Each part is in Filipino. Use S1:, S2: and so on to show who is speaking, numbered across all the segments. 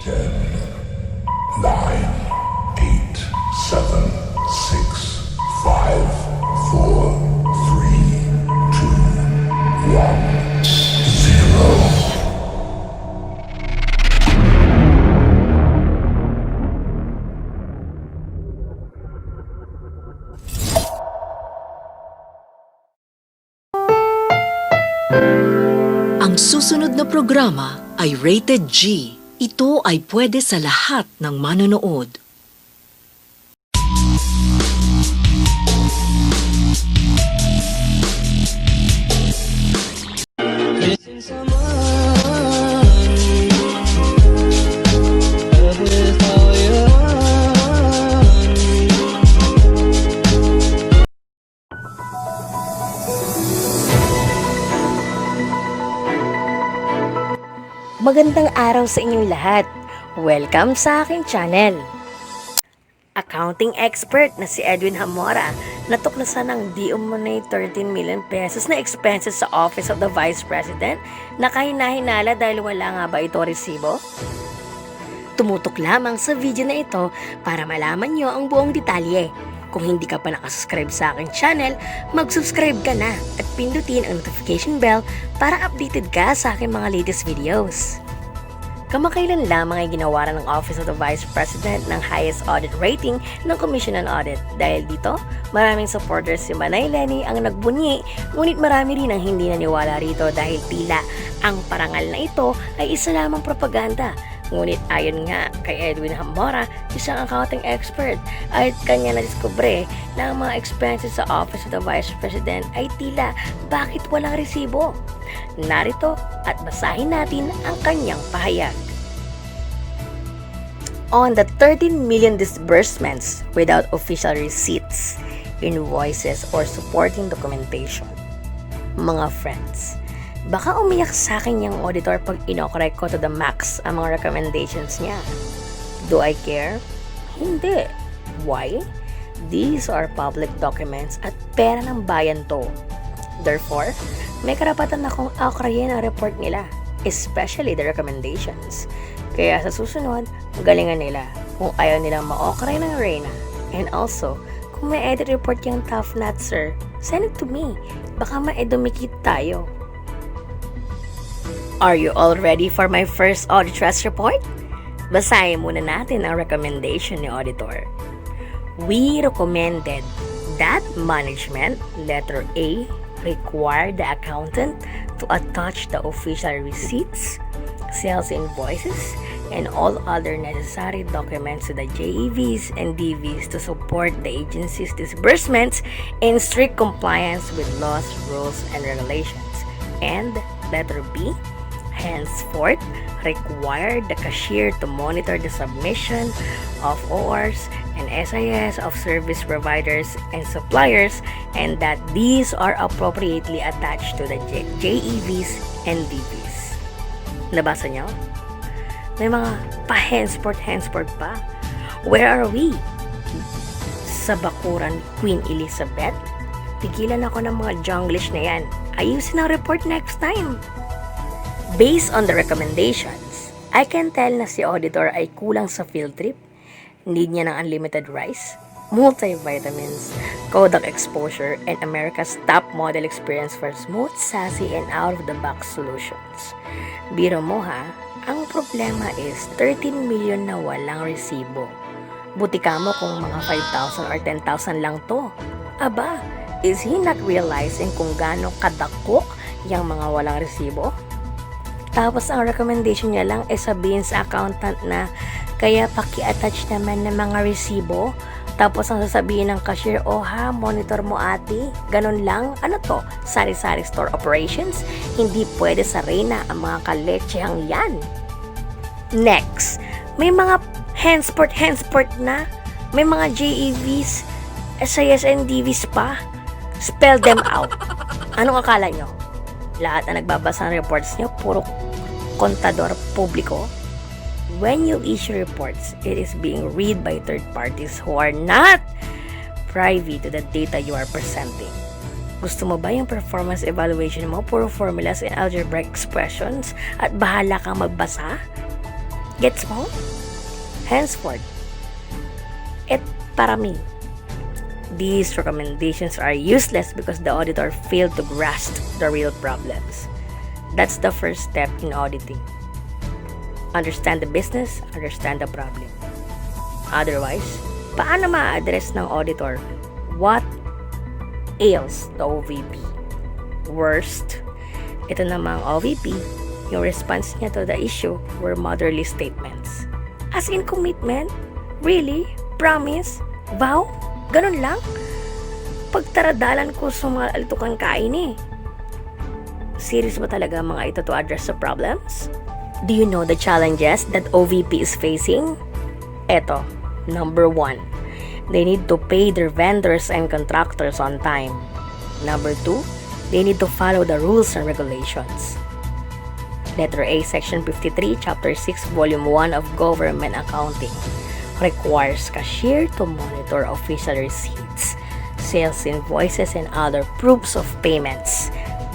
S1: 10, 9, 8, 7, 6, 5, 4, 3, 2, 1, 0.
S2: Ang susunod na programa ay rated G. Ito ay pwede sa lahat ng manonood.
S3: Magandang araw sa inyong lahat. Welcome sa aking channel. Accounting expert na si Edwin Hamora natuklasan ng di umano'y 13 million pesos na expenses sa Office of the Vice President na kahinahinala dahil wala nga ba ito resibo? Tumutok lamang sa video na ito para malaman nyo ang buong detalye. Kung hindi ka pa nakasubscribe sa aking channel, mag-subscribe ka na at pindutin ang notification bell para updated ka sa aking mga latest videos. Kamakailan lamang ay ginawaran ng Office of the Vice President ng Highest Audit Rating ng Commission on Audit. Dahil dito, maraming supporters si Manay Leni ang nagbunyi, ngunit marami rin ang hindi naniwala rito dahil tila ang parangal na ito ay isa lamang propaganda. Ngunit ayon nga kay Edwin Hamora, isang accounting expert, ay kanya nadiskubre na ang mga expenses sa Office of the Vice President ay tila bakit walang resibo. Narito at basahin natin ang kanyang pahayag. On the 13 million disbursements without official receipts, invoices, or supporting documentation. Mga friends, baka umiyak sa akin yung auditor pag inokorek ko to the max ang mga recommendations niya. Do I care? Hindi. Why? These are public documents at pera ng bayan to. Therefore, may karapatan akong aokrayin ang report nila, especially the recommendations. Kaya sa susunod, galingan nila kung ayaw nilang ma-okray ng Reyna. And also, kung may edit report yung tough nut, sir, send it to me. Baka ma-edomikit tayo. Are you all ready for my first audit trust report? Basahin muna natin ang recommendation ni auditor. We recommended that management, letter A, require the accountant to attach the official receipts, sales invoices, and all other necessary documents to the JEVs and DVs to support the agency's disbursements in strict compliance with laws, rules, and regulations. And letter B, henceforth, require the cashier to monitor the submission of ORs and SIS of service providers and suppliers and that these are appropriately attached to the JEVs and DVs. Nabasa niyo? May mga pa-henceforth pa. Where are we? Sa bakuran Queen Elizabeth? Tigilan ako ng mga junglish na yan. Ayusin ang report next time. Based on the recommendations, I can tell na si auditor ay kulang sa field trip, need niya ng unlimited rice, multivitamins, Kodak exposure, and America's top model experience for smooth, sassy, and out-of-the-box solutions. Biro mo ha, ang problema is 13 million na walang resibo. Buti ka mo kung mga 5,000 or 10,000 lang to. Aba, is he not realizing kung gaano kadakok yung mga walang resibo? Tapos ang recommendation niya lang ay sabihin sa accountant na kaya paki-attach naman ng mga resibo. Tapos ang sasabihin ng cashier, oh ha, monitor mo ate. Ganun lang. Ano to? Sari-sari store operations? Hindi pwede sa Reyna ang mga kaletsehang yan. Next, may mga henceforth na. May mga JEVs, SIS and DVs pa. Spell them out. Anong akala nyo? Lahat na nagbabasa ng reports nyo, puro kontador publiko. When you issue reports, it is being read by third parties who are not privy to the data you are presenting. Gusto mo ba yung performance evaluation mo, puro formulas and algebraic expressions at bahala kang magbasa? Gets mo? Henceforth, para me, these recommendations are useless because the auditor failed to grasp the real problems. That's the first step in auditing. Understand the business, understand the problem. Otherwise, paano ma-address ng auditor what ails the OVP? Worst, ito namang OVP, yung response niya to the issue were motherly statements. As in commitment? Really? Promise? Vow? Ganun lang? Pagtaradalan ko sa mga alitukan kain eh. Serious ba talaga mga ito to address the problems? Do you know the challenges that OVP is facing? Eto, number 1. They need to pay their vendors and contractors on time. Number 2, they need to follow the rules and regulations. Letter A, Section 53, Chapter 6, Volume 1 of Government Accounting requires cashier to monitor official receipts, sales invoices, and other proofs of payments.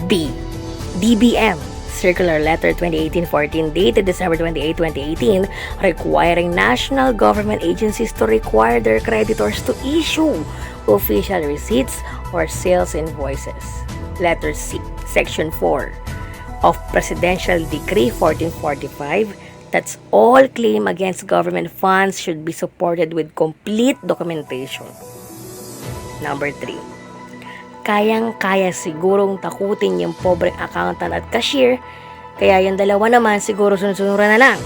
S3: B, DBM, Circular Letter 2018-14 dated December 28, 2018, requiring national government agencies to require their creditors to issue official receipts or sales invoices. Letter C, Section 4 of Presidential Decree 1445, that's all claim against government funds should be supported with complete documentation. Number 3, kayang-kaya sigurong takutin yung pobreng accountant at cashier, kaya yung dalawa naman siguro sunod-sunuran na lang.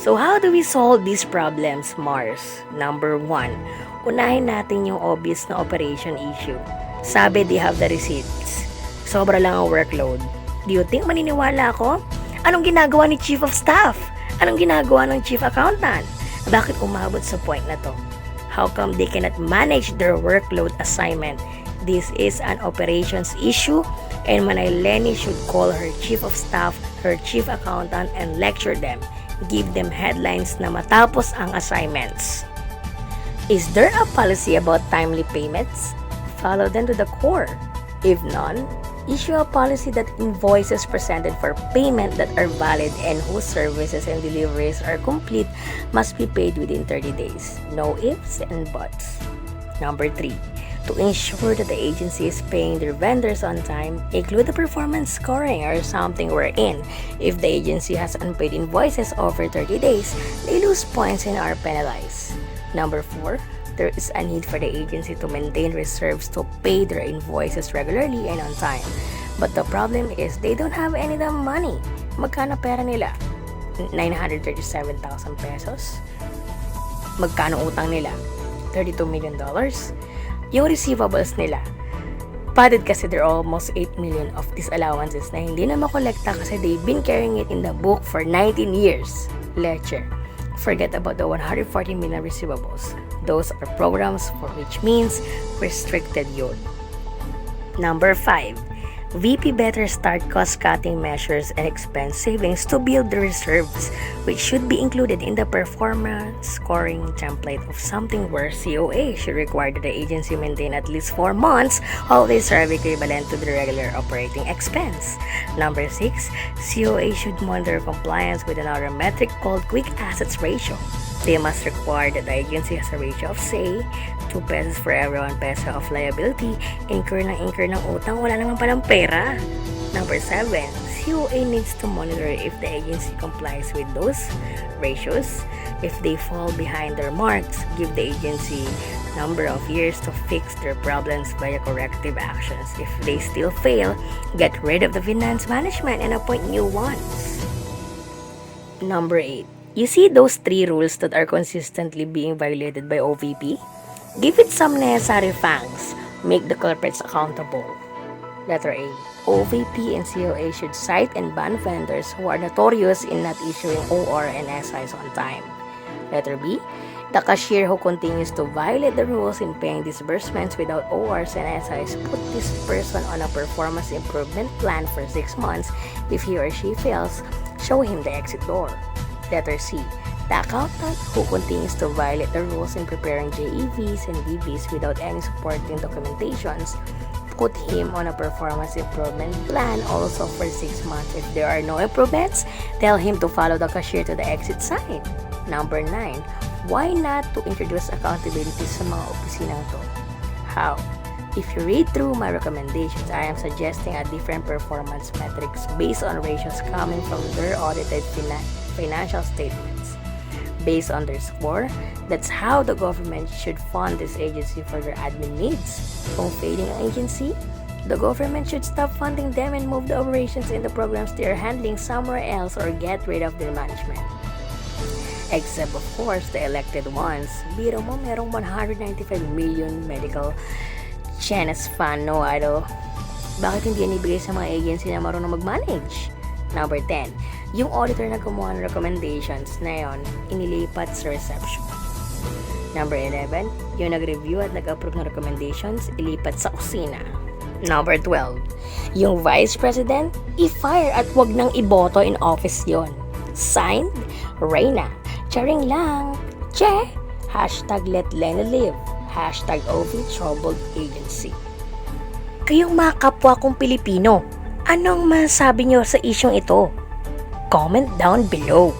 S3: So how do we solve these problems, Mars? Number 1, unahin natin yung obvious na operation issue. Sabi they have the receipts. Sobra lang ang workload. Do you think maniniwala ako? Anong ginagawa ni Chief of Staff? Anong ginagawa ng Chief Accountant? Bakit umabot sa point na to? How come they cannot manage their workload assignment? This is an operations issue, and Manay Leni should call her Chief of Staff, her Chief Accountant, and lecture them. Give them headlines na matapos ang assignments. Is there a policy about timely payments? Follow them to the core. If none, issue a policy that invoices presented for payment that are valid and whose services and deliveries are complete must be paid within 30 days. No ifs and buts. Number 3, to ensure that the agency is paying their vendors on time, include the performance scoring or something wherein if the agency has unpaid invoices over 30 days, they lose points and are penalized. Number 4, there is a need for the agency to maintain reserves to pay their invoices regularly and on time. But the problem is they don't have any damn money. Magkano pera nila? 937,000 pesos? Magkano utang nila? $32 million? Yung receivables nila, padded kasi they're almost 8 million of these allowances na hindi na makolekta kasi they've been carrying it in the book for 19 years. Lecture. Forget about the 140 million receivables. Those are programs for which means restricted yun. Number 5. VP better start cost-cutting measures and expense savings to build the reserves, which should be included in the performance scoring template of something where COA should require that the agency maintain at least 4 months of reserve equivalent to the regular operating expense. Number 6, COA should monitor compliance with another metric called quick assets ratio. They must require that the agency has a ratio of, say, 2 pesos for every 1 peso of liability. Incur ng utang, wala naman palang pera. Number 7, COA needs to monitor if the agency complies with those ratios. If they fall behind their marks, give the agency number of years to fix their problems via corrective actions. If they still fail, get rid of the finance management and appoint new ones. Number 8, you see those 3 rules that are consistently being violated by OVP? Give it some necessary fangs. Make the culprits accountable. Letter A. OVP and COA should cite and ban vendors who are notorious in not issuing OR and SIs on time. Letter B. The cashier who continues to violate the rules in paying disbursements without ORs and SIs, put this person on a performance improvement plan for 6 months. If he or she fails, show him the exit door. Letter C. The accountant who continues to violate the rules in preparing JEVs and DVs without any supporting documentations, put him on a performance improvement plan also for 6 months. If there are no improvements, tell him to follow the cashier to the exit sign. Number 9, why not to introduce accountability sa mga opisinang to? How? If you read through my recommendations, I am suggesting a different performance metrics based on ratios coming from their audited financial statements. Based on their score, that's how the government should fund this agency for their admin needs. Kung failing ang agency, the government should stop funding them and move the operations in the programs they are handling somewhere else or get rid of their management. Except of course, the elected ones. Biro mo, merong 195 million medical Chinese fund, no idol. Bakit hindi yan ibigay sa mga agency na marunong mag-manage? Number 10, yung auditor na gumawa ng recommendations na yon, inilipat sa reception. Number 11, yung nag-review at nag-approve ng recommendations, ilipat sa kusina. Number 12, yung vice president, i-fire at wag nang iboto in office yon. Signed, Reyna. Charing lang. Che! Hashtag let Leni live. Hashtag OV troubled agency. Kayong mga kapwa kong Pilipino, anong masasabi nyo sa isyong ito? Comment down below.